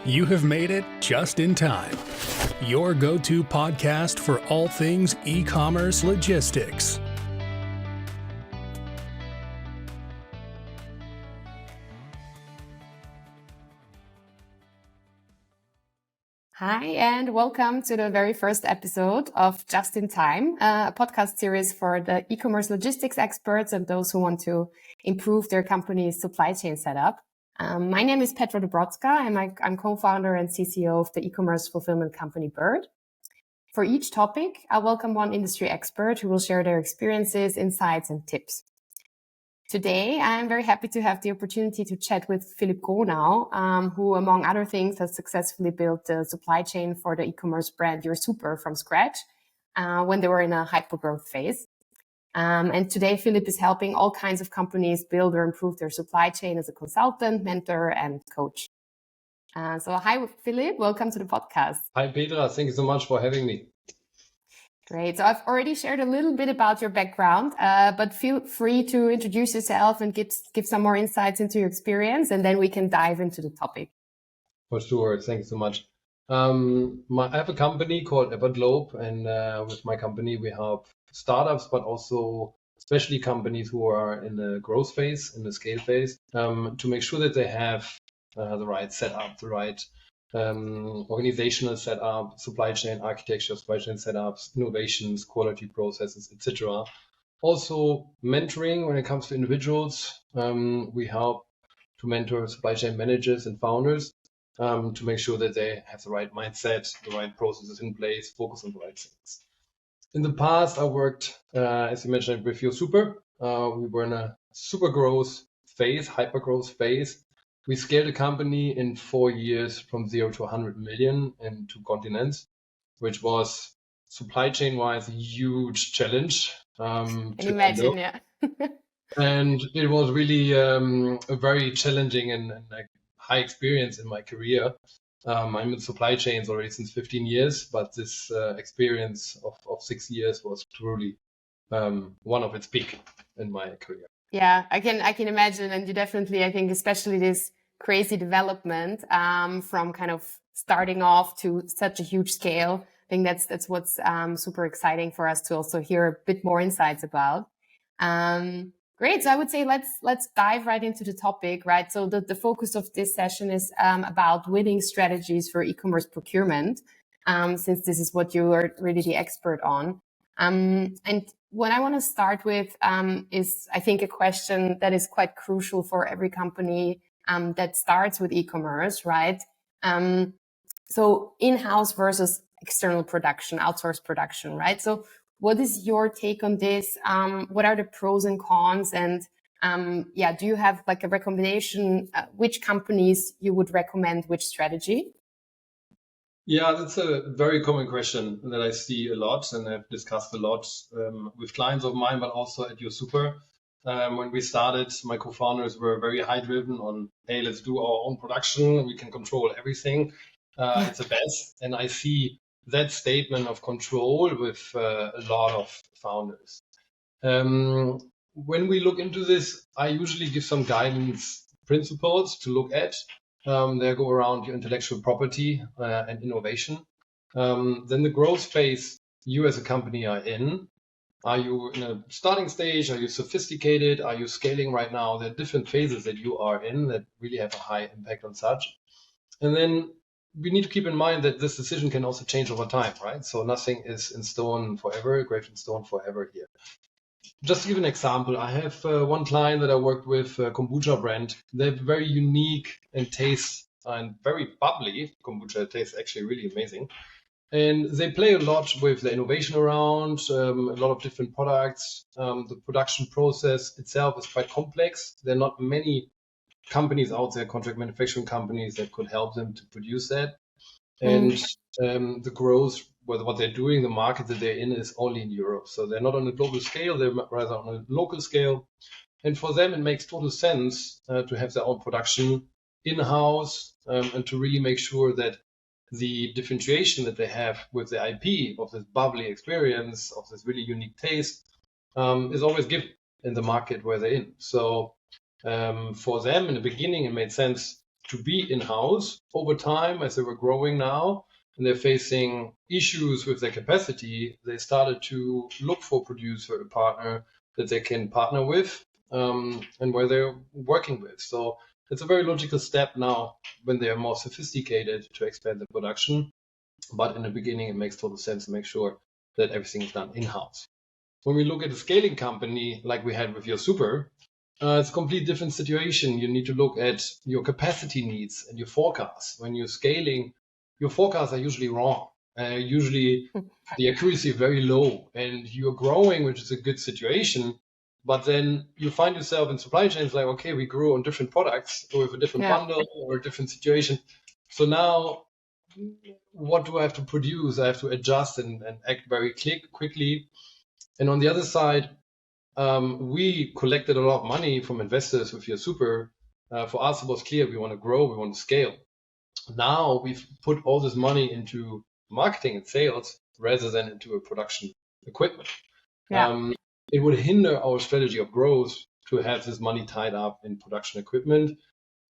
You have made it just in time. Your go-to podcast for all things e-commerce logistics. Hi, and welcome to the very first episode of Just in Time, a podcast series for the e-commerce logistics experts and those who want to improve their company's supply chain setup. My name is Petra Dobrocka, and I'm co-founder and CCO of the e-commerce fulfillment company byrd. For each topic, I'll welcome one industry expert who will share their experiences, insights, and tips. Today, I'm very happy to have the opportunity to chat with Philipp Gronau, who, among other things, has successfully built the supply chain for the e-commerce brand You're Super from scratch when they were in a hypergrowth phase. And today, Philipp is helping all kinds of companies build or improve their supply chain as a consultant, mentor, and coach. So hi, Philipp. Welcome to the podcast. Hi, Petra. Thank you so much for having me. Great. So I've already shared a little bit about your background, but feel free to introduce yourself and give some more insights into your experience, and then we can dive into the topic. For sure. Thank you so much. I have a company called Everglobe, and with my company, we help startups, but also especially companies who are in the growth phase, in the scale phase, to make sure that they have the right setup, the right organizational setup, supply chain architecture, supply chain setups, innovations, quality processes, etc. Also, mentoring when it comes to individuals. We help to mentor supply chain managers and founders to make sure that they have the right mindset, the right processes in place, focus on the right things. In the past, I worked, as you mentioned, with You're Super. We were in a super growth phase, hyper growth phase. We scaled the company in 4 years from 0 to 100 million in 2 continents, which was supply chain wise a huge challenge. Can imagine, yeah. And it was really a very challenging and high experience in my career. I'm in supply chains already since 15 years, but this experience of 6 years was truly one of its peak in my career. Yeah, I can imagine, and you definitely, I think, especially this crazy development from kind of starting off to such a huge scale. I think that's what's super exciting for us to also hear a bit more insights about. Great. So I would say let's dive right into the topic, right? So the focus of this session is about winning strategies for e-commerce procurement, since this is what you are really the expert on. And what I want to start with is, I think, a question that is quite crucial for every company that starts with e-commerce, right? So in-house versus external production, outsourced production, right? So what is your take on this? What are the pros and cons? And do you have like a recommendation, which companies you would recommend which strategy? Yeah, that's a very common question that I see a lot and I've discussed a lot with clients of mine, but also at You're Super. When we started, my co-founders were very high driven on, hey, let's do our own production. We can control everything. It's the best. And I see that statement of control with a lot of founders. When we look into this, I usually give some guidance principles to look at. They go around your intellectual property and innovation. Then the growth phase you as a company are in. Are you in a starting stage? Are you sophisticated? Are you scaling right now? There are different phases that you are in that really have a high impact on such. And then we need to keep in mind that this decision can also change over time, right? So nothing is in stone forever, engraved in stone forever here. Just to give an example, I have one client that I worked with, a kombucha brand. They have very unique and taste and very bubbly kombucha. It tastes actually really amazing. And they play a lot with the innovation around, a lot of different products. The production process itself is quite complex. There are not many companies out there, contract manufacturing companies, that could help them to produce that. And the growth, what they're doing, the market that they're in is only in Europe. So they're not on a global scale, they're rather on a local scale. And for them, it makes total sense to have their own production in-house and to really make sure that the differentiation that they have with the IP of this bubbly experience, of this really unique taste, is always given in the market where they're in. So for them in the beginning, it made sense to be in-house. Over time, as they were growing now, and they're facing issues with their capacity, they started to look for a producer, a partner that they can partner with, and where they're working with. So it's a very logical step now when they are more sophisticated to expand the production. But in the beginning, it makes total sense to make sure that everything is done in-house. When we look at a scaling company like we had with your super, it's a complete different situation. You need to look at your capacity needs and your forecasts. When you're scaling, your forecasts are usually wrong. Usually the accuracy is very low, and you're growing, which is a good situation. But then you find yourself in supply chains like, okay, we grew on different products or with a different bundle or a different situation. So now what do I have to produce? I have to adjust and act very quickly. And on the other side, we collected a lot of money from investors with your super. For us, it was clear we want to grow, we want to scale. Now we've put all this money into marketing and sales rather than into a production equipment. It would hinder our strategy of growth to have this money tied up in production equipment.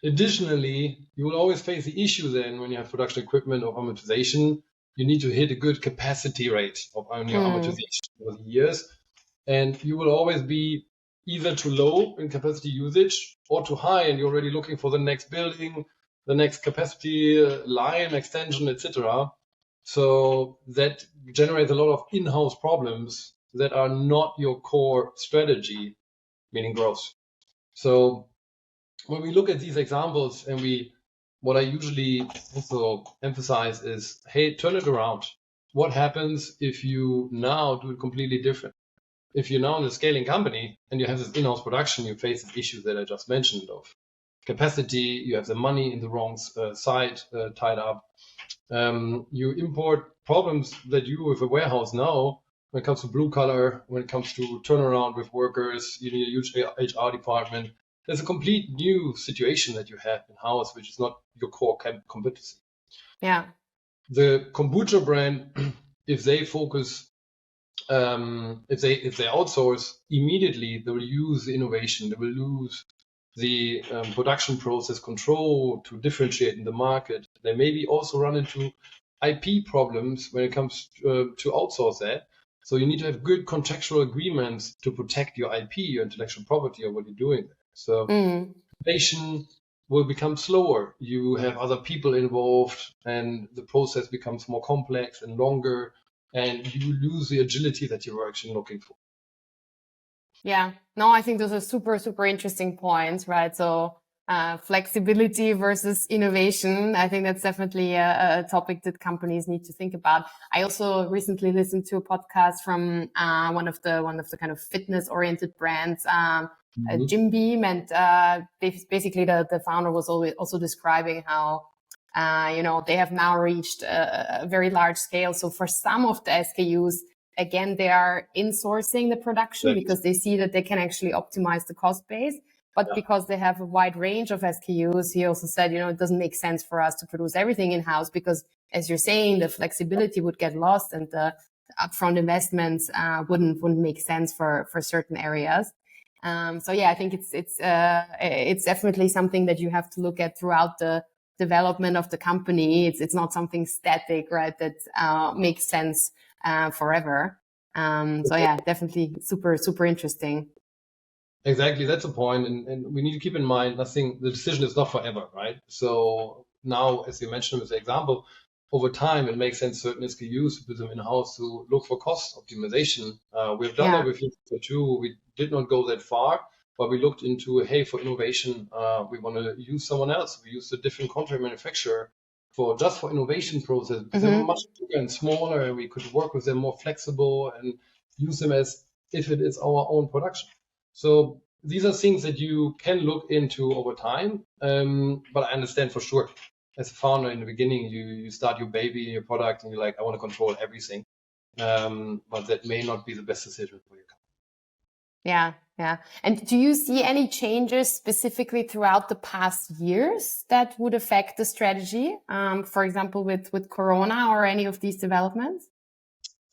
Additionally, you will always face the issue then when you have production equipment of amortization. You need to hit a good capacity rate on your amortization over the years. And you will always be either too low in capacity usage or too high, and you're already looking for the next building, the next capacity line extension, etc. So that generates a lot of in-house problems that are not your core strategy, meaning growth. So when we look at these examples, and what I usually also emphasize is, hey, turn it around. What happens if you now do it completely different? If you're now in a scaling company and you have this in-house production, you face the issues that I just mentioned of capacity, you have the money in the wrong side tied up. You import problems that you with a warehouse now, when it comes to blue collar, when it comes to turnaround with workers, you need a huge HR department. There's a complete new situation that you have in-house, which is not your core competency. Yeah. The kombucha brand, if they focus, if they outsource immediately, they will lose the innovation. They will lose the production process control to differentiate in the market. They maybe also run into IP problems when it comes to outsource that. So you need to have good contractual agreements to protect your IP, your intellectual property, or what you're doing there. So innovation will become slower. You have other people involved, and the process becomes more complex and longer, and you lose the agility that you were actually looking for. Yeah, no, I think those are super, super interesting points, right? So flexibility versus innovation. I think that's definitely a topic that companies need to think about. I also recently listened to a podcast from one of the kind of fitness oriented brands, Jim Beam, and basically the founder was also describing how they have now reached a very large scale. So for some of the SKUs, again, they are insourcing the production because they see that they can actually optimize the cost base. But because they have a wide range of SKUs, he also said, it doesn't make sense for us to produce everything in-house because, as you're saying, the flexibility would get lost and the upfront investments wouldn't make sense for certain areas. So yeah, I think it's definitely something that you have to look at throughout the development of the company. It's not something static, right? That makes sense forever. So yeah, definitely super, super interesting. Exactly, that's the point. And we need to keep in mind, the decision is not forever, right? So now, as you mentioned with the example, over time, it makes sense certain SKUs to put them in-house to look for cost optimization. We've done that with Inhouse too. We did not go that far, but we looked into, hey, for innovation, we want to use someone else. We used a different contract manufacturer for innovation process because they were much bigger and smaller, and we could work with them more flexible and use them as if it is our own production. So these are things that you can look into over time, but I understand for sure. As a founder in the beginning, you start your baby, your product, and you're like, I want to control everything. But that may not be the best decision for your company. Yeah. And do you see any changes specifically throughout the past years that would affect the strategy? For example, with Corona or any of these developments?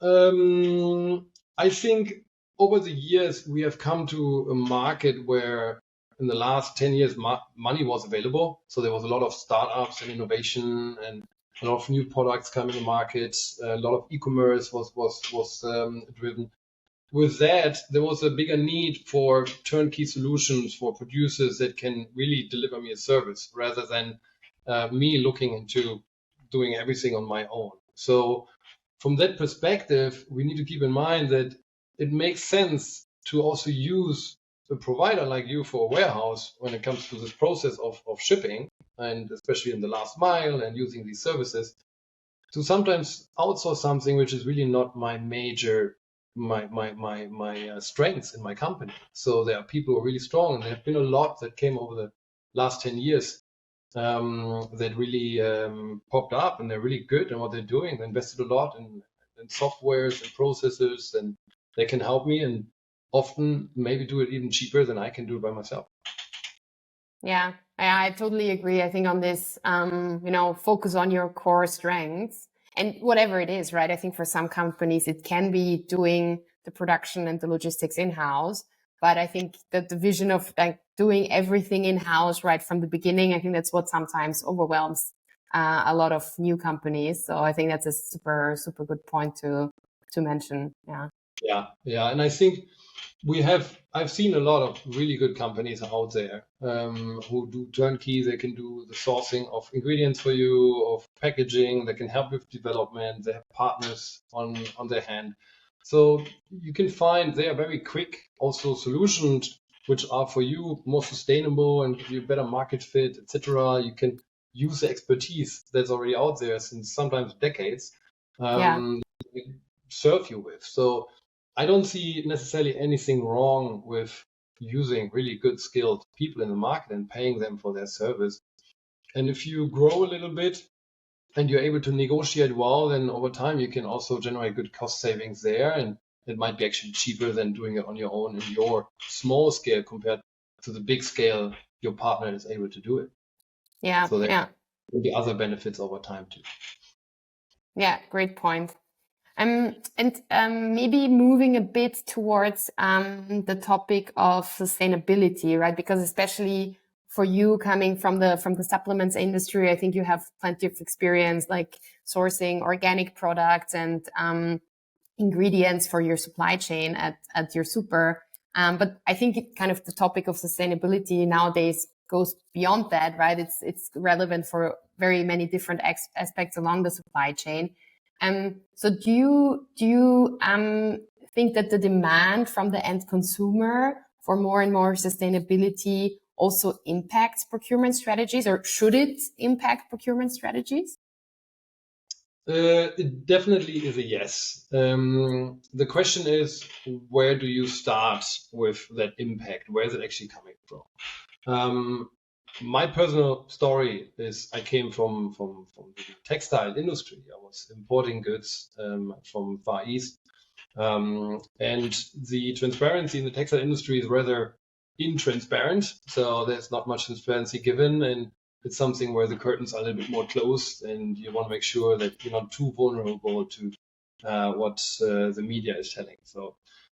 I think over the years, we have come to a market where in the last 10 years, money was available. So there was a lot of startups and innovation and a lot of new products coming to market. A lot of e-commerce was driven. With that, there was a bigger need for turnkey solutions for producers that can really deliver me a service rather than me looking into doing everything on my own. So from that perspective, we need to keep in mind that it makes sense to also use a provider like you for a warehouse when it comes to this process of shipping, and especially in the last mile and using these services, to sometimes outsource something which is really not my major strengths in my company. So there are people who are really strong, and there have been a lot that came over the last 10 years that really popped up, and they're really good in what they're doing. They invested a lot in softwares and processes, and they can help me and often maybe do it even cheaper than I can do it by myself. Yeah, I totally agree. I think on this, focus on your core strengths and whatever it is, right? I think for some companies, it can be doing the production and the logistics in-house. But I think that the vision of like doing everything in-house right from the beginning, I think that's what sometimes overwhelms a lot of new companies. So I think that's a super, super good point to mention. Yeah. And I think I've seen a lot of really good companies out there who do turnkey. They can do the sourcing of ingredients for you, of packaging. They can help with development. They have partners on their hand. So you can find they are very quick also solutions which are for you more sustainable and give you a better market fit, etc. You can use the expertise that's already out there since sometimes decades serve you with. So I don't see necessarily anything wrong with using really good skilled people in the market and paying them for their service. And if you grow a little bit and you're able to negotiate well, then over time you can also generate good cost savings there. And it might be actually cheaper than doing it on your own in your small scale compared to the big scale your partner is able to do it. So there will be other benefits over time too. Yeah, great point. And maybe moving a bit towards the topic of sustainability, right? Because especially for you coming from the supplements industry, I think you have plenty of experience like sourcing organic products and ingredients for your supply chain at your super. But I think kind of the topic of sustainability nowadays goes beyond that, right? It's relevant for very many different aspects along the supply chain. So do you think that the demand from the end consumer for more and more sustainability also impacts procurement strategies, or should it impact procurement strategies? It definitely is a yes. The question is, where do you start with that impact? Where is it actually coming from? My personal story is I came from the textile industry. I was importing goods from Far East. And the transparency in the textile industry is rather intransparent. So there's not much transparency given. And it's something where the curtains are a little bit more closed and you want to make sure that you're not too vulnerable to what the media is telling. So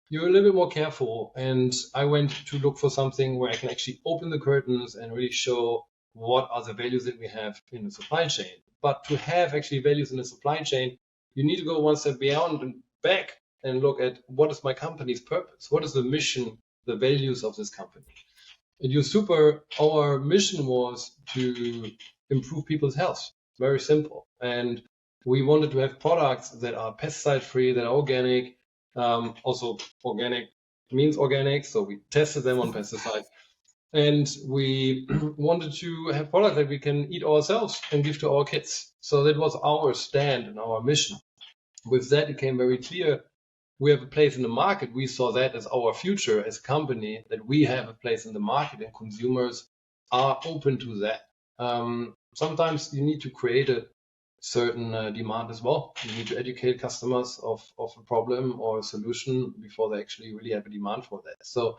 you're a little bit more careful. And I went to look for something where I can actually open the curtains and really show what are the values that we have in the supply chain. But to have actually values in the supply chain, you need to go one step beyond and back and look at what is my company's purpose? What is the mission, the values of this company? At your super, our mission was to improve people's health. Very simple. And we wanted to have products that are pesticide free, that are organic. Also organic means organic, so we tested them on pesticides. And we wanted to have products that we can eat ourselves and give to our kids. So that was our stand and our mission. With that, it became very clear we have a place in the market. We saw that as our future as a company, that we have a place in the market and consumers are open to that. Sometimes you need to create a certain demand as well. You need to educate customers of a problem or a solution before they actually really have a demand for that. So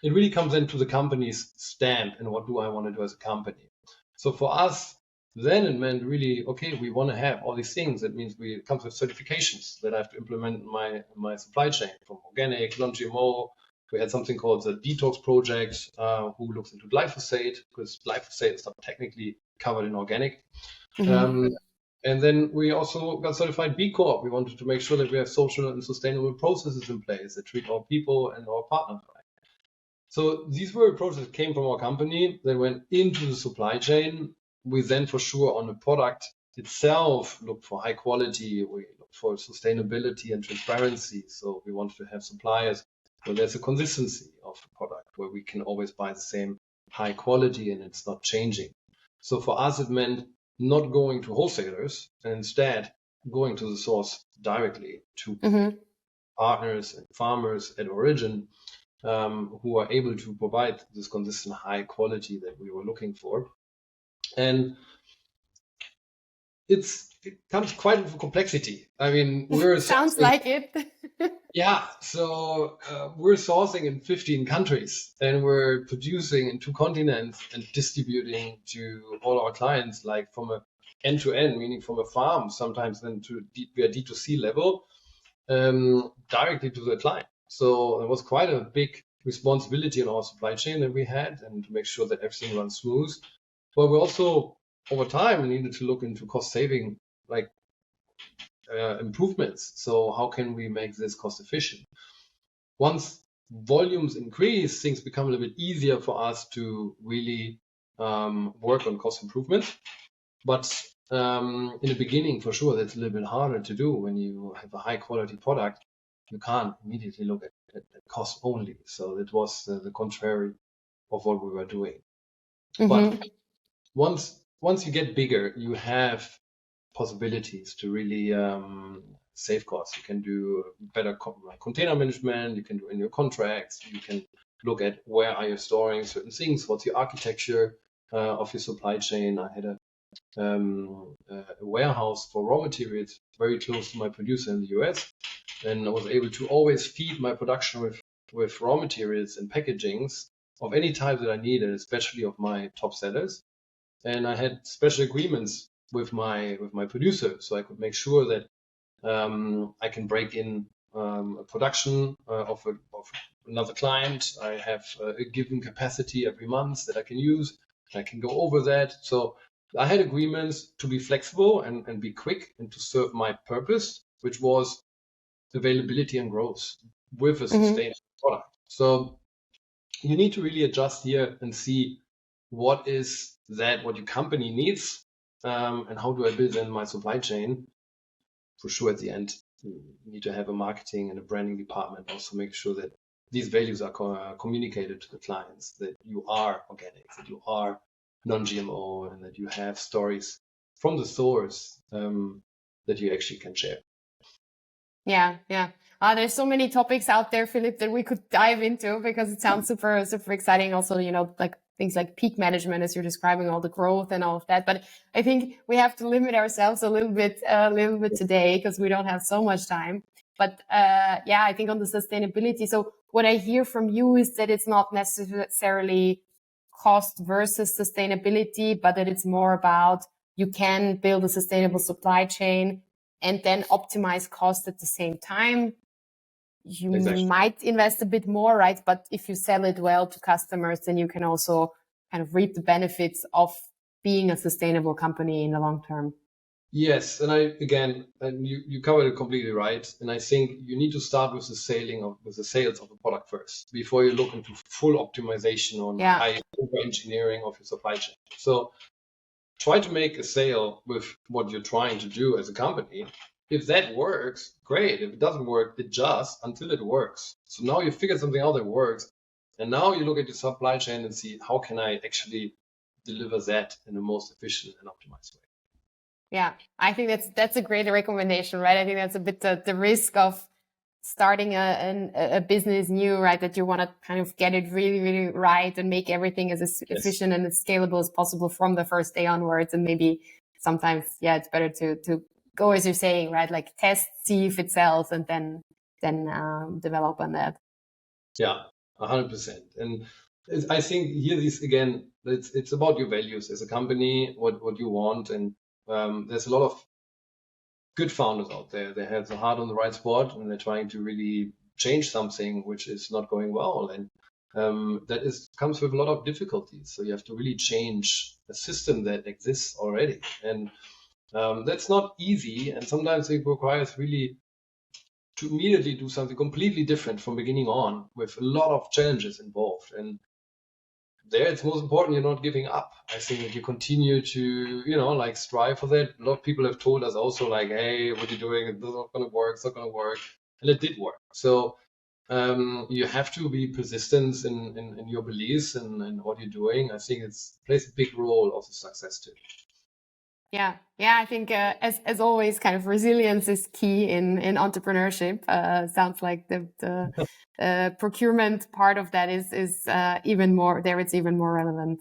it really comes into the company's stand and what do I want to do as a company. So for us, then it meant really, okay, we want to have all these things. That means it comes with certifications that I have to implement in my supply chain, from organic, non-GMO, We had something called the Detox Project, who looks into glyphosate, because glyphosate is not technically covered in organic. And then we also got certified B Corp. We wanted to make sure that we have social and sustainable processes in place that treat our people and our partners right. So these were approaches that came from our company that went into the supply chain. We then, for sure, on the product itself, looked for high quality. We looked for sustainability and transparency. So we wanted to have suppliers where there's a consistency of the product, where we can always buy the same high quality and it's not changing. So for us, it meant not going to wholesalers and instead going to the source directly to partners and farmers at origin, who are able to provide this consistent high quality that we were looking for. And it comes quite with complexity. I mean, sounds like it. Yeah, so we're sourcing in 15 countries and we're producing in 2 continents and distributing to all our clients, like from a end-to-end, meaning from a farm, sometimes then to via D2C level, directly to the client. So it was quite a big responsibility in our supply chain that we had, and to make sure that everything runs smooth. But we also, over time, needed to look into cost saving, like improvements. So how can we make this cost efficient? Once volumes increase, things become a little bit easier for us to really work on cost improvement. But in the beginning, for sure, that's a little bit harder to do. When you have a high quality product, you can't immediately look at cost only. So it was the contrary of what we were doing. But once you get bigger, you have possibilities to really save costs. You can do better container management. You can do in your contracts. You can look at where are you storing certain things. What's your architecture of your supply chain? I had a warehouse for raw materials very close to my producer in the US, and I was able to always feed my production with raw materials and packagings of any type that I needed, especially of my top sellers. And I had special agreements with my producer, so I could make sure that I can break in a production of another client. I have a given capacity every month that I can use. I can go over that. So I had agreements to be flexible and be quick and to serve my purpose, which was availability and growth with a sustainable product. So you need to really adjust here and see what is that, what your company needs, and how do I build in my supply chain. For sure, at the end, you need to have a marketing and a branding department. Also make sure that these values are communicated to the clients, that you are organic, that you are non-GMO, and that you have stories from the source that you actually can share. Yeah. There's so many topics out there, Philipp, that we could dive into, because it sounds super, super exciting. Also, like things like peak management, as you're describing, all the growth and all of that. But I think we have to limit ourselves a little bit today, because we don't have so much time. But I think on the sustainability. So what I hear from you is that it's not necessarily cost versus sustainability, but that it's more about you can build a sustainable supply chain and then optimize cost at the same time. You might invest a bit more, right? But if you sell it well to customers, then you can also kind of reap the benefits of being a sustainable company in the long term. Yes, and you covered it completely right. And I think you need to start with the sales of the product first before you look into full optimization on high over-engineering of your supply chain. So try to make a sale with what you're trying to do as a company. If that works, great. If it doesn't work, adjust until it works. So now you figured something out that works. And now you look at your supply chain and see, how can I actually deliver that in the most efficient and optimized way? Yeah, I think that's a great recommendation, right? I think that's a bit the risk of starting a business new, right? That you want to kind of get it really, really right and make everything as efficient and as scalable as possible from the first day onwards. And maybe sometimes, it's better to go, as you're saying, right? Like test, see if it sells, and then develop on that. Yeah, 100%. And I think here, it's about your values as a company, what you want. And there's a lot of good founders out there. They have the heart on the right spot, and they're trying to really change something which is not going well. And comes with a lot of difficulties. So you have to really change a system that exists already. And that's not easy. And sometimes it requires really to immediately do something completely different from beginning on with a lot of challenges involved. And there it's most important you're not giving up. I think that you continue to, like strive for that. A lot of people have told us also like, hey, what are you doing? It's not going to work. It's not going to work. And it did work. So you have to be persistent in your beliefs and what you're doing. I think it plays a big role of the success too. Yeah, I think as always, kind of resilience is key in entrepreneurship. Sounds like the procurement part of that is even more there. It's even more relevant.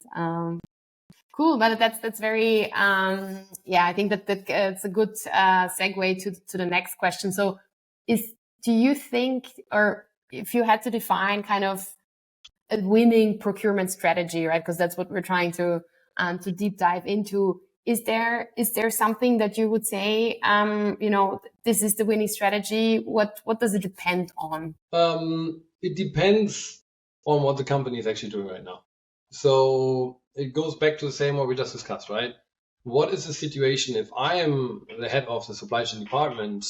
Cool, but that's very I think that it's a good segue to the next question. So, do you think, or if you had to define kind of a winning procurement strategy, right? Because that's what we're trying to deep dive into. Is there something that you would say, this is the winning strategy? What does it depend on? It depends on what the company is actually doing right now. So it goes back to the same what we just discussed, right? What is the situation if I am the head of the supply chain department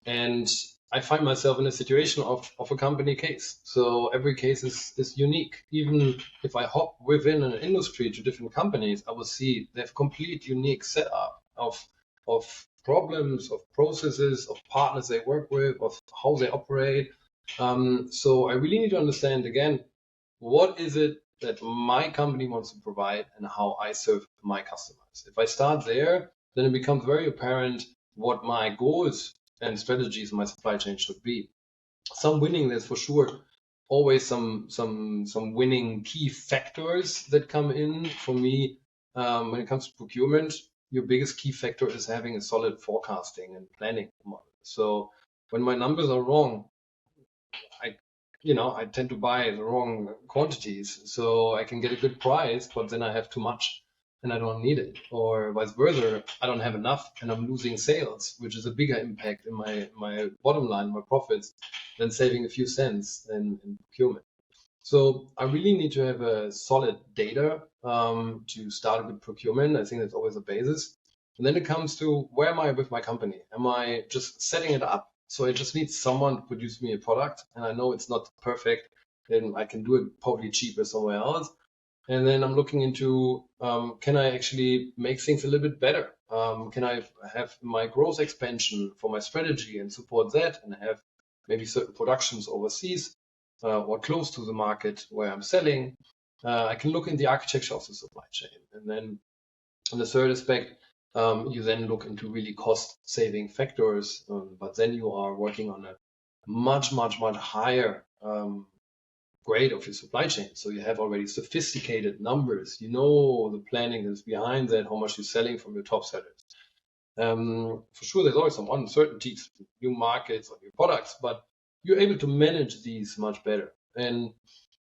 and I find myself in a situation of a company case. So every case is unique. Even if I hop within an industry to different companies, I will see they have complete unique setup of problems, of processes, of partners they work with, of how they operate. So I really need to understand again, what is it that my company wants to provide and how I serve my customers. If I start there, then it becomes very apparent what my goals and strategies in my supply chain should be. Some winning, there's for sure always some winning key factors that come in for me. When it comes to procurement, your biggest key factor is having a solid forecasting and planning model. So when my numbers are wrong, I tend to buy the wrong quantities, so I can get a good price, but then I have too much and I don't need it, or vice versa. I don't have enough and I'm losing sales, which is a bigger impact in my bottom line, my profits, than saving a few cents in procurement. So I really need to have a solid data to start with procurement. I think that's always a basis. And then it comes to, where am I with my company? Am I just setting it up? So I just need someone to produce me a product, and I know it's not perfect, then I can do it probably cheaper somewhere else. And then I'm looking into, can I actually make things a little bit better? Can I have my growth expansion for my strategy and support that, and have maybe certain productions overseas or close to the market where I'm selling? I can look in the architecture of the supply chain. And then on the third aspect, you then look into really cost-saving factors, but then you are working on a much, much, much higher grade of your supply chain. So you have already sophisticated numbers. You know the planning is behind that, how much you're selling from your top sellers. For sure, there's always some uncertainties, new markets or new products, but you're able to manage these much better. And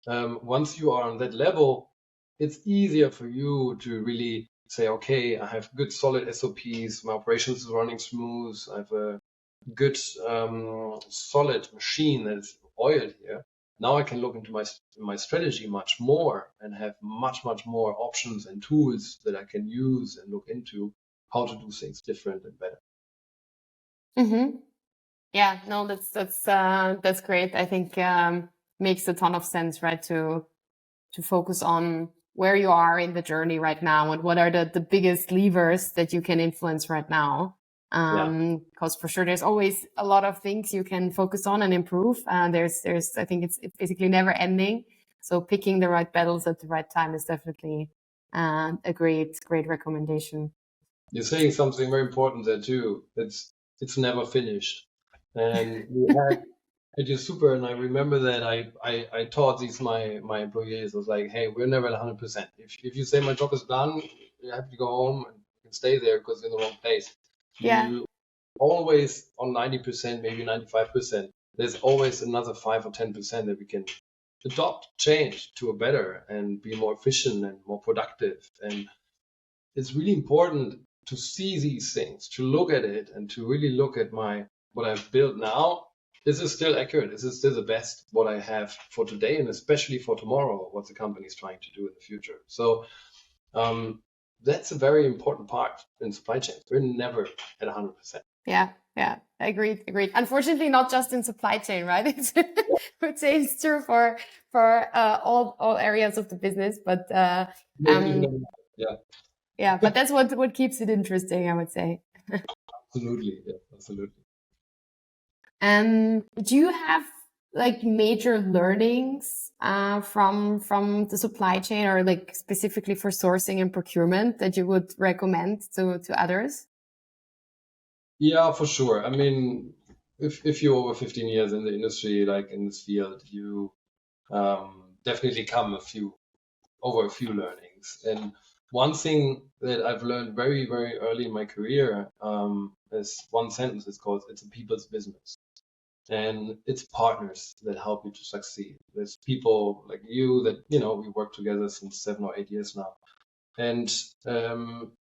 once you are on that level, it's easier for you to really say, okay, I have good solid SOPs, my operations is running smooth, I have a good solid machine that is oiled here. Now I can look into my strategy much more and have much, much more options and tools that I can use and look into how to do things different and better. Mm-hmm. Yeah, no, that's great. I think makes a ton of sense, right? To focus on where you are in the journey right now and what are the biggest levers that you can influence right now. Because for sure, there's always a lot of things you can focus on and improve. There's, I think it's basically never ending. So picking the right battles at the right time is definitely a great recommendation. You're saying something very important there too. It's never finished. And we had at your super, and I remember that I taught these my employees. I was like, hey, we're never at 100%. If you say my job is done, you have to go home and you can stay there because you're in the wrong place. You always on 90%, maybe 95%. There's always another 5 or 10% that we can adopt, change to a better and be more efficient and more productive. And it's really important to see these things, to look at it and to really look at what I've built now Is this still accurate? Is this still the best what I have for today and especially for tomorrow, what the company is trying to do in the future? So that's a very important part in supply chain. We're never at 100%. Yeah, agreed. Unfortunately, not just in supply chain, right? I would say it's true for all areas of the business, but but that's what keeps it interesting, I would say. Absolutely, yeah, absolutely. Do you have like major learnings from the supply chain, or like specifically for sourcing and procurement, that you would recommend to others? Yeah, for sure. I mean, if you're over 15 years in the industry, like in this field, you definitely come over a few learnings. And one thing that I've learned very, very early in my career is one sentence. It's called, it's a people's business. And it's partners that help you to succeed. There's people like you that, we work together since 7 or 8 years now. And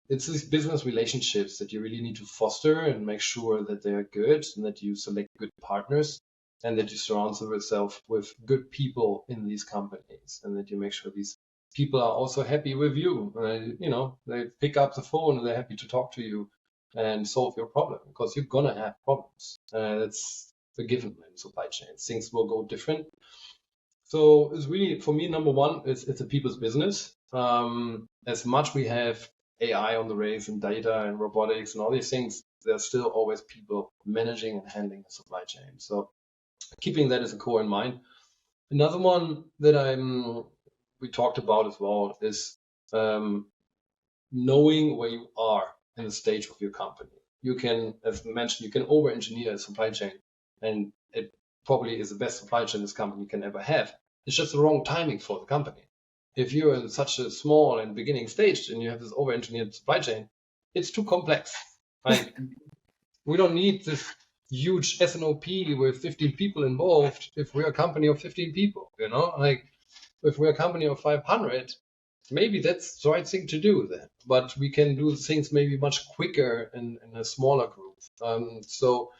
it's these business relationships that you really need to foster and make sure that they are good and that you select good partners and that you surround yourself with good people in these companies and that you make sure these people are also happy with you. They pick up the phone and they're happy to talk to you and solve your problem, because you're going to have problems. That's a given in supply chains. Things will go different. So it's really, for me, number one, it's a people's business. As much we have AI on the race and data and robotics and all these things, there's still always people managing and handling the supply chain. So keeping that as a core in mind. Another one that we talked about as well is knowing where you are in the stage of your company. You can, as mentioned, you can over-engineer a supply chain, and it probably is the best supply chain this company can ever have. It's just the wrong timing for the company. If you're in such a small and beginning stage and you have this over-engineered supply chain, it's too complex. Like, we don't need this huge S&OP with 15 people involved if we're a company of 15 people, Like, if we're a company of 500, maybe that's the right thing to do then. But we can do things maybe much quicker in a smaller group. So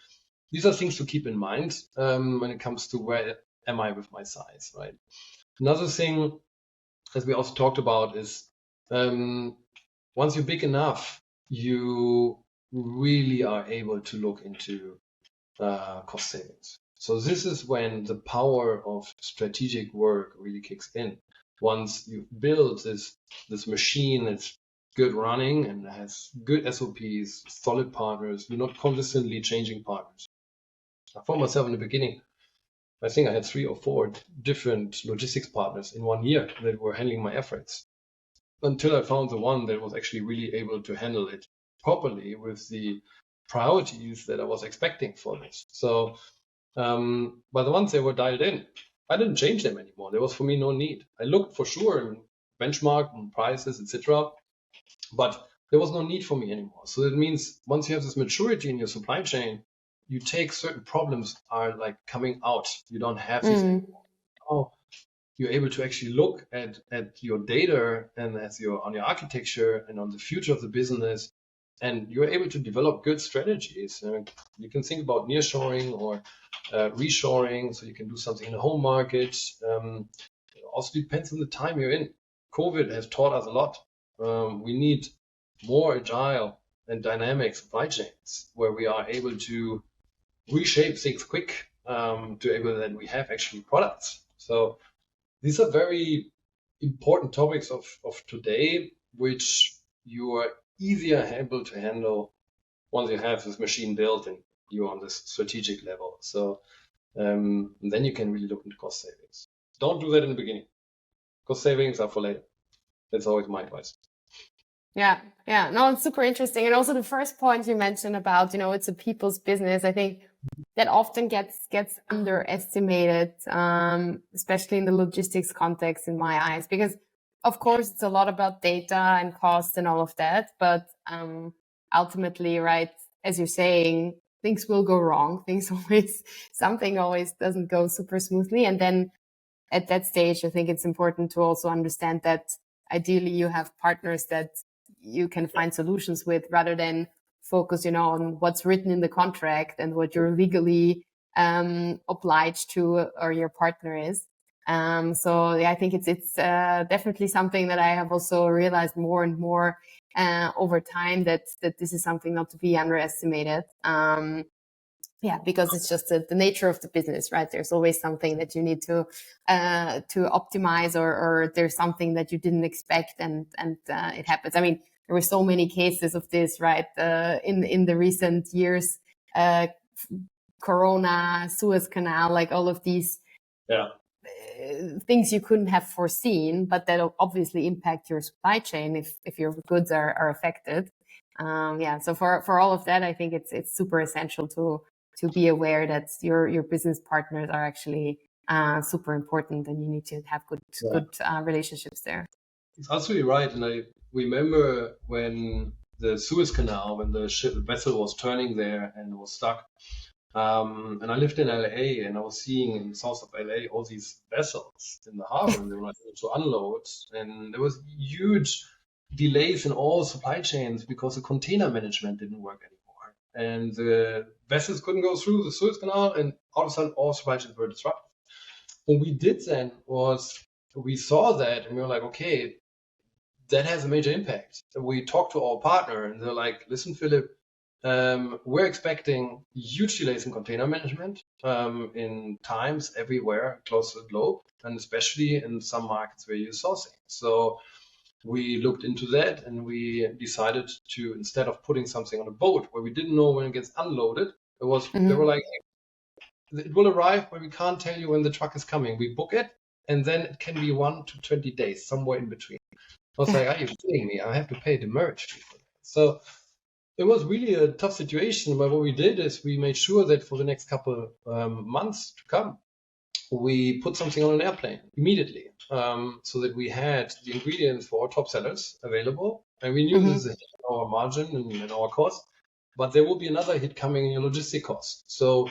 these are things to keep in mind when it comes to where am I with my size, right? Another thing, as we also talked about, is once you're big enough, you really are able to look into cost savings. So this is when the power of strategic work really kicks in. Once you build this machine that's good running and has good SOPs, solid partners, you're not constantly changing partners. I found myself in the beginning, I think I had 3 or 4 different logistics partners in 1 year that were handling my air freights, until I found the one that was actually really able to handle it properly with the priorities that I was expecting for this. So, but once they were dialed in, I didn't change them anymore. There was for me no need. I looked for sure and benchmarked on prices, etc., but there was no need for me anymore. So that means once you have this maturity in your supply chain, you take certain problems are like coming out. You don't have these anymore. Oh, you're able to actually look at your data and on your architecture and on the future of the business, and you're able to develop good strategies. You can think about nearshoring or reshoring, so you can do something in the home market. It also depends on the time you're in. COVID has taught us a lot. We need more agile and dynamic supply chains where we are able to reshape things quick to able that we have actually products. So these are very important topics of today, which you are easier able to handle once you have this machine built and you're on this strategic level. So then you can really look into cost savings. Don't do that in the beginning. Cost savings are for later. That's always my advice. Yeah. No, it's super interesting. And also the first point you mentioned about, it's a people's business. I think that often gets underestimated, especially in the logistics context in my eyes, because of course it's a lot about data and cost and all of that. But ultimately, right, as you're saying, things will go wrong. Something always doesn't go super smoothly. And then at that stage, I think it's important to also understand that ideally you have partners that you can find solutions with, rather than focus, on what's written in the contract and what you're legally obliged to, or your partner is. So yeah, I think it's definitely something that I have also realized more and more over time, that this is something not to be underestimated. Yeah, because it's just the nature of the business, right? There's always something that you need to optimize, or there's something that you didn't expect, and it happens. I mean, there were so many cases of this, right? In the recent years, Corona, Suez Canal, like all of these things you couldn't have foreseen, but that obviously impact your supply chain if your goods are affected. Yeah, so for all of that, I think it's super essential to be aware that your business partners are actually super important, and you need to have good relationships there. It's absolutely right. And I remember when the Suez Canal, when the vessel was turning there and was stuck. And I lived in LA, and I was seeing in the south of LA all these vessels in the harbor, and they were not able to unload. And there was huge delays in all supply chains because the container management didn't work anymore. And the vessels couldn't go through the Suez Canal, and all of a sudden all supply chains were disrupted. What we did then was we saw that, and we were like, okay, that has a major impact. And we talked to our partner, and they're like, listen, Philipp, we're expecting huge delays in container management in times everywhere across the globe, and especially in some markets where you're sourcing. So we looked into that, and we decided to, instead of putting something on a boat where we didn't know when it gets unloaded, they were like, it will arrive, but we can't tell you when the truck is coming. We book it, and then it can be 1 to 20 days, somewhere in between. I was like, are you kidding me? I have to pay the merge fee for that. So it was really a tough situation, but what we did is we made sure that for the next couple months to come, we put something on an airplane immediately, so that we had the ingredients for our top sellers available. And we knew this is a hit in our margin and in our cost, but there will be another hit coming in your logistic cost. So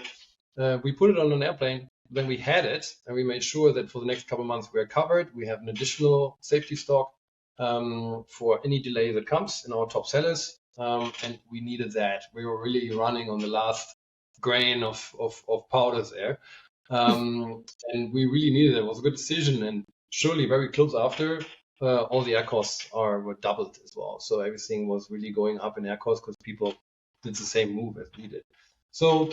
we put it on an airplane, then we had it, and we made sure that for the next couple months we're covered. We have an additional safety stock for any delay that comes in our top sellers. And we needed that. We were really running on the last grain of powders there. And we really needed it. It was a good decision. And surely very close after, all the air costs were doubled as well. So everything was really going up in air costs because people did the same move as we did. So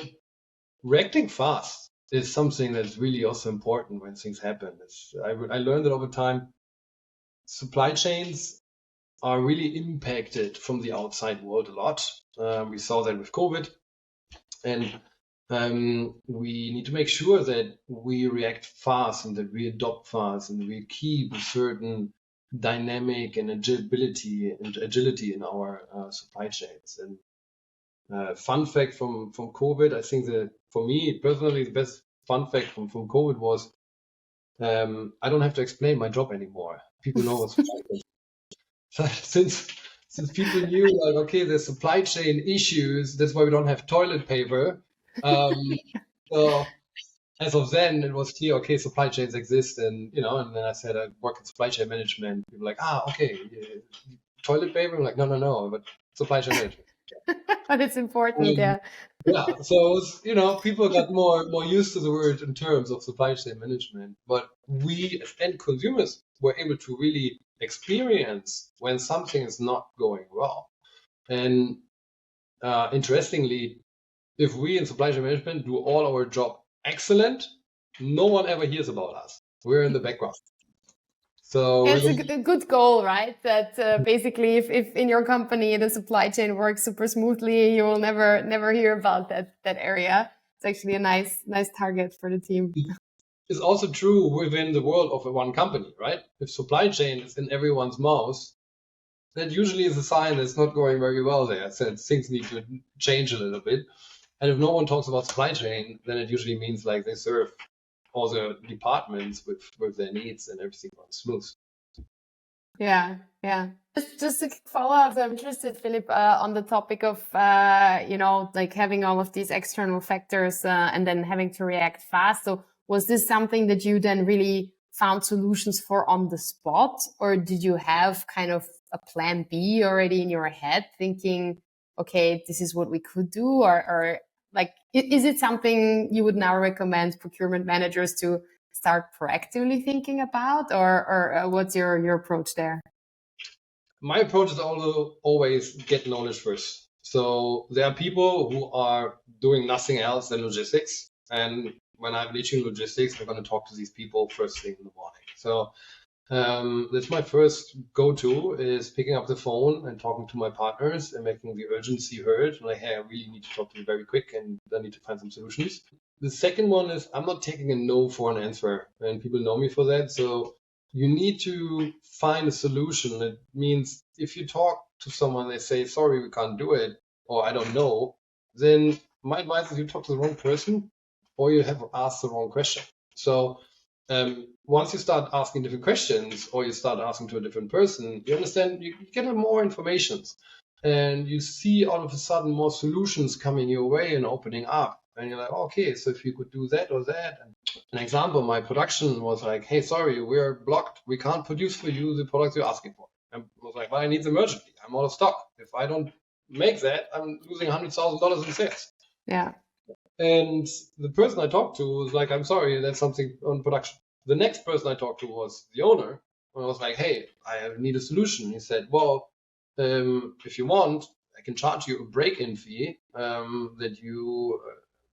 reacting fast is something that's really also important when things happen. I learned that over time. Supply chains are really impacted from the outside world a lot. We saw that with COVID, and we need to make sure that we react fast and that we adopt fast and we keep a certain dynamic and agility in our supply chains. And fun fact from COVID, I think that for me personally, the best fun fact from COVID was I don't have to explain my job anymore. People know what's happening. So since people knew, like, okay, there's supply chain issues, that's why we don't have toilet paper. So as of then, it was clear, okay, supply chains exist, and and then I said I work in supply chain management. People were like, okay, toilet paper. I'm like, no, but supply chain management. But it's important, yeah. Yeah, so it was, people got more used to the word in terms of supply chain management, but we as end consumers were able to really experience when something is not going well. And interestingly, if we in supply chain management do all our job excellent, no one ever hears about us. We're in the background. So it's a good goal, right? That basically, if in your company the supply chain works super smoothly, you will never hear about that area. It's actually a nice target for the team. It's also true within the world of one company, right? If supply chain is in everyone's mouth, that usually is a sign that it's not going very well there. So things need to change a little bit. And if no one talks about supply chain, then it usually means like they serve all the departments with their needs and everything runs smooth. Yeah. Just a follow-up. I'm interested, Philipp, on the topic of, like having all of these external factors and then having to react fast. So was this something that you then really found solutions for on the spot, or did you have kind of a plan B already in your head, thinking, okay, this is what we could do, or is it something you would now recommend procurement managers to start proactively thinking about, or what's your approach there? My approach is always get knowledge first. So there are people who are doing nothing else than logistics. And when I'm teaching logistics, I'm going to talk to these people first thing in the morning. So that's my first go-to, is picking up the phone and talking to my partners and making the urgency heard. Like, hey, I really need to talk to you very quick and I need to find some solutions. The second one is I'm not taking a no for an answer, and people know me for that. So you need to find a solution. It means if you talk to someone, they say, sorry, we can't do it, or I don't know, then my advice is you talk to the wrong person or you have asked the wrong question. So once you start asking different questions or you start asking to a different person, you understand, you get more information and you see all of a sudden more solutions coming your way and opening up. And you're like, okay, so if you could do that or that. And an example, my production was like, hey, sorry, we're blocked. We can't produce for you the products you're asking for. And I was like, well, I need them urgently. I'm out of stock. If I don't make that, I'm losing $100,000 in sales. Yeah. And the person I talked to was like, I'm sorry, that's something on production. The next person I talked to was the owner. And I was like, hey, I need a solution. He said, well, if you want, I can charge you a break-in fee that you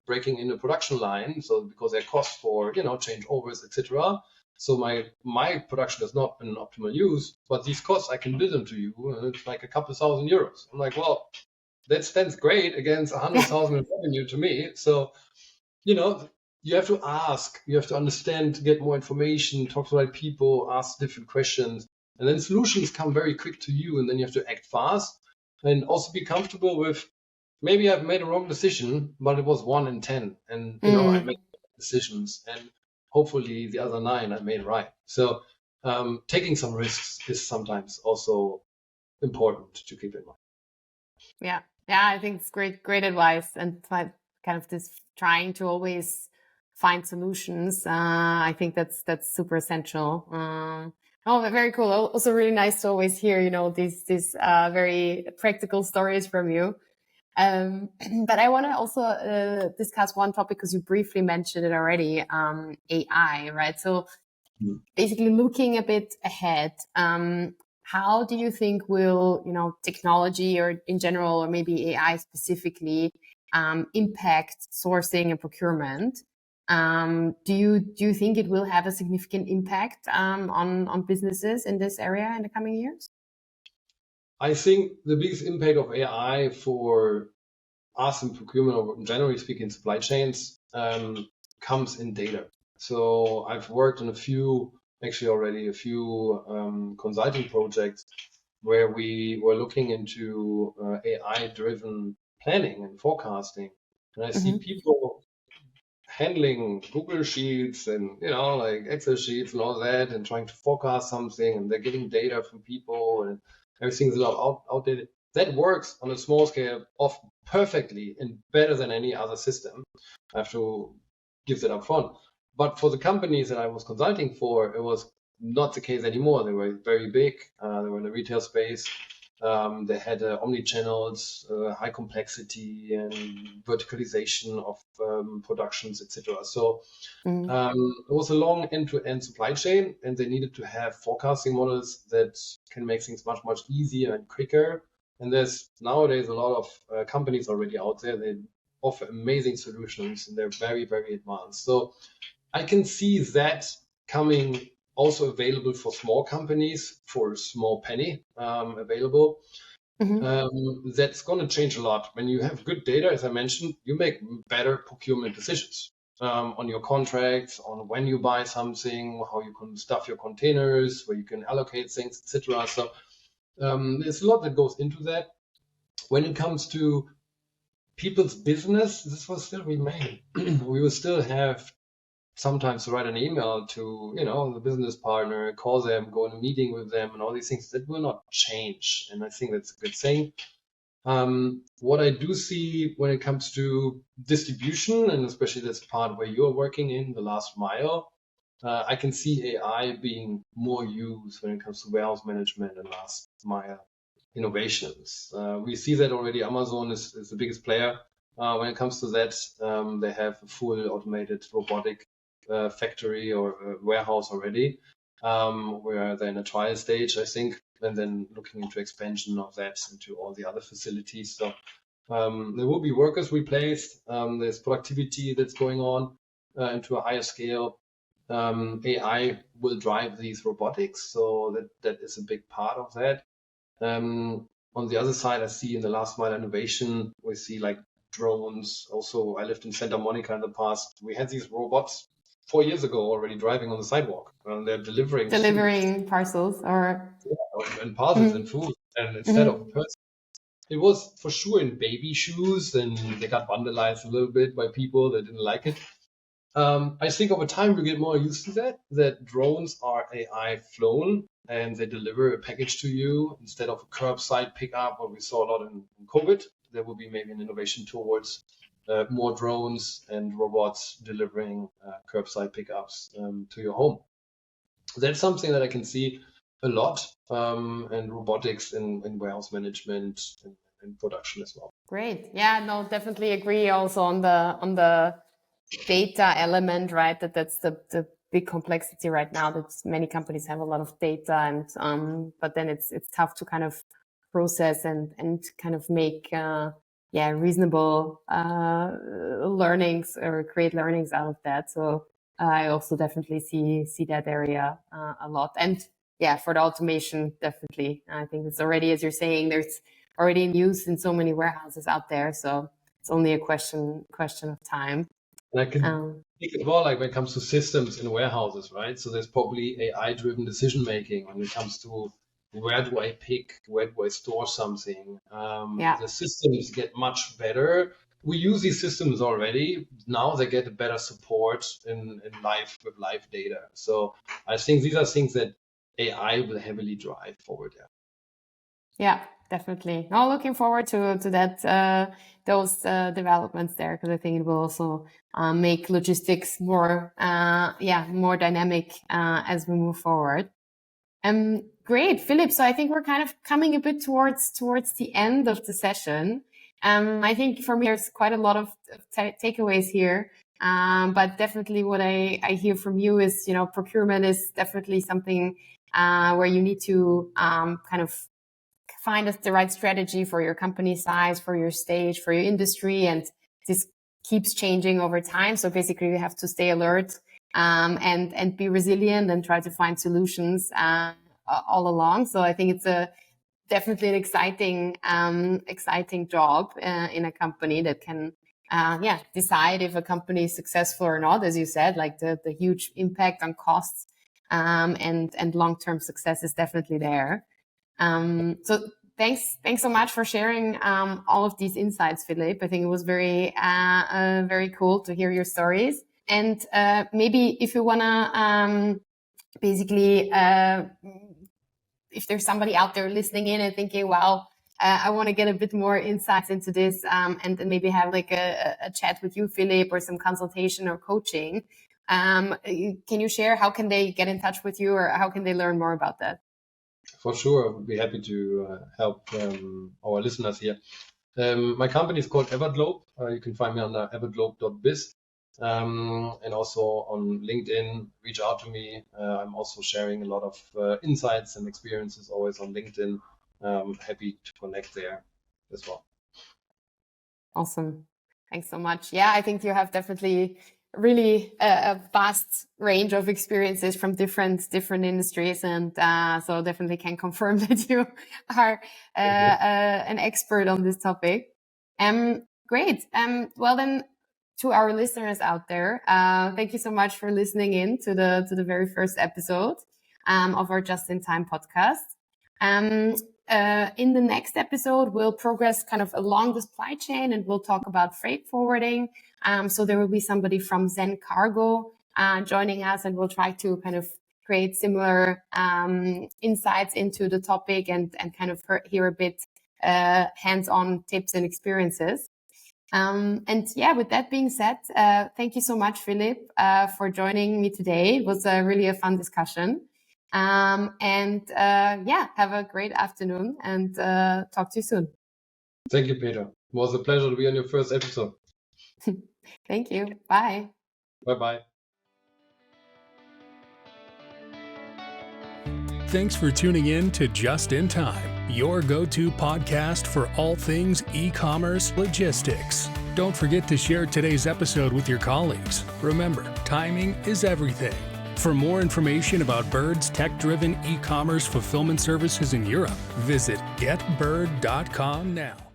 breaking in a production line. So because there are costs for, changeovers, etc. So my production is not in optimal use, but these costs, I can bill them to you. And it's like a couple €1,000. I'm like, well, that stands great against 100,000 in revenue to me. So, you have to ask, you have to understand, get more information, talk to the right people, ask different questions, and then solutions come very quick to you. And then you have to act fast and also be comfortable with, maybe I've made a wrong decision, but it was 1 in 10. And, I made decisions and hopefully the other 9 I made right. So taking some risks is sometimes also important to keep in mind. Yeah. Yeah, I think it's great advice, and kind of this trying to always find solutions. I think that's super essential. Very cool. Also really nice to always hear, these very practical stories from you. But I want to also discuss one topic, because you briefly mentioned it already, AI, right? So basically looking a bit ahead, how do you think will, technology, or in general, or maybe AI specifically, impact sourcing and procurement? Do you think it will have a significant impact on businesses in this area in the coming years? I think the biggest impact of AI for us in procurement, or generally speaking, supply chains, comes in data. So I've worked on a few consulting projects where we were looking into AI-driven planning and forecasting. And I see people handling Google Sheets and, like Excel sheets and all that, and trying to forecast something, and they're getting data from people, and everything's a lot outdated. That works on a small scale often perfectly and better than any other system. I have to give that up front. But for the companies that I was consulting for, it was not the case anymore. They were very big. They were in the retail space. They had omni-channels, high complexity, and verticalization of productions, etc. So it was a long end-to-end supply chain, and they needed to have forecasting models that can make things much, much easier and quicker. And there's nowadays a lot of companies already out there. They offer amazing solutions, and they're very, very advanced. So I can see that coming also available for small companies for a small penny available. That's going to change a lot. When you have good data, as I mentioned, you make better procurement decisions on your contracts, on when you buy something, how you can stuff your containers, where you can allocate things, etc. So there's a lot that goes into that. When it comes to people's business, this will still remain. We will still have sometimes to write an email to, the business partner, call them, go in a meeting with them, and all these things that will not change. And I think that's a good thing. What I do see when it comes to distribution, and especially this part where you're working in the last mile, I can see AI being more used when it comes to warehouse management and last mile innovations. We see that already. Amazon is the biggest player When it comes to that, they have a full automated robotic factory or warehouse already, where they're in a trial stage, I think, and then looking into expansion of that into all the other facilities. So there will be workers replaced. There's productivity that's going on into a higher scale. AI will drive these robotics, so that is a big part of that. On the other side, I see in the last mile innovation, we see like drones. Also, I lived in Santa Monica in the past. We had these robots 4 years ago already driving on the sidewalk, and they're delivering parcels or and parcels and food, and instead of a person. It was for sure in baby shoes, and they got vandalized a little bit by people that didn't like it. I think over time we get more used to that drones are AI flown and they deliver a package to you instead of a curbside pickup, what we saw a lot in COVID. There will be maybe an innovation towards more drones and robots delivering curbside pickups to your home. That's something that I can see a lot, and robotics in warehouse management and production as well. Great. Yeah, no, definitely agree also on the data element, right? That's the big complexity right now, that many companies have a lot of data, and but then it's tough to kind of process and kind of make reasonable learnings or create learnings out of that. So I also definitely see that area a lot. And yeah, for the automation, definitely. I think it's already, as you're saying, there's already in use in so many warehouses out there. So it's only a question of time. And I can think as well, like when it comes to systems in warehouses, right? So there's probably AI-driven decision making when it comes to where do I pick, where do I store something. The systems get much better. We use these systems already. Now they get a better support in live with live data. So I think these are things that AI will heavily drive forward. Yeah, definitely. No, looking forward to that those developments there, because I think it will also make logistics more more dynamic as we move forward. Great, Philipp. So I think we're kind of coming a bit towards the end of the session. I think for me there's quite a lot of takeaways here. But definitely what I hear from you is, procurement is definitely something where you need to kind of find the right strategy for your company size, for your stage, for your industry, and this keeps changing over time. So basically, you have to stay alert and be resilient and try to find solutions all along. So I think it's definitely an exciting job in a company that can decide if a company is successful or not. As you said, like the huge impact on costs and long-term success is definitely there. So thanks so much for sharing all of these insights, Philipp. I think it was very cool to hear your stories. And maybe if you wanna basically, if there's somebody out there listening in and thinking, wow, I want to get a bit more insights into this, and maybe have like a chat with you, Philipp, or some consultation or coaching. Can you share how can they get in touch with you, or how can they learn more about that? For sure, I would be happy to help our listeners here. My company is called Everglobe. You can find me under everglobe.biz, and also on LinkedIn. Reach out to me. I'm also sharing a lot of insights and experiences always on LinkedIn. Happy to connect there as well. Awesome. Thanks so much. Yeah, I think you have definitely really a vast range of experiences from different industries, and so definitely can confirm that you are an expert on this topic. Great. Well then, to our listeners out there, thank you so much for listening in to the very first episode of our Just in Time podcast. In the next episode, we'll progress kind of along the supply chain, and we'll talk about freight forwarding. So there will be somebody from Zen Cargo joining us, and we'll try to kind of create similar insights into the topic and kind of hear a bit hands-on tips and experiences. And yeah, with that being said, thank you so much, Philipp, for joining me today. It was really a fun discussion. Have a great afternoon, and talk to you soon. Thank you, Petra. It was a pleasure to be on your first episode. Thank you. Bye. Bye-bye. Thanks for tuning in to Just in Time, your go-to podcast for all things e-commerce logistics. Don't forget to share today's episode with your colleagues. Remember, timing is everything. For more information about Byrd's tech-driven e-commerce fulfillment services in Europe, visit getbyrd.com now.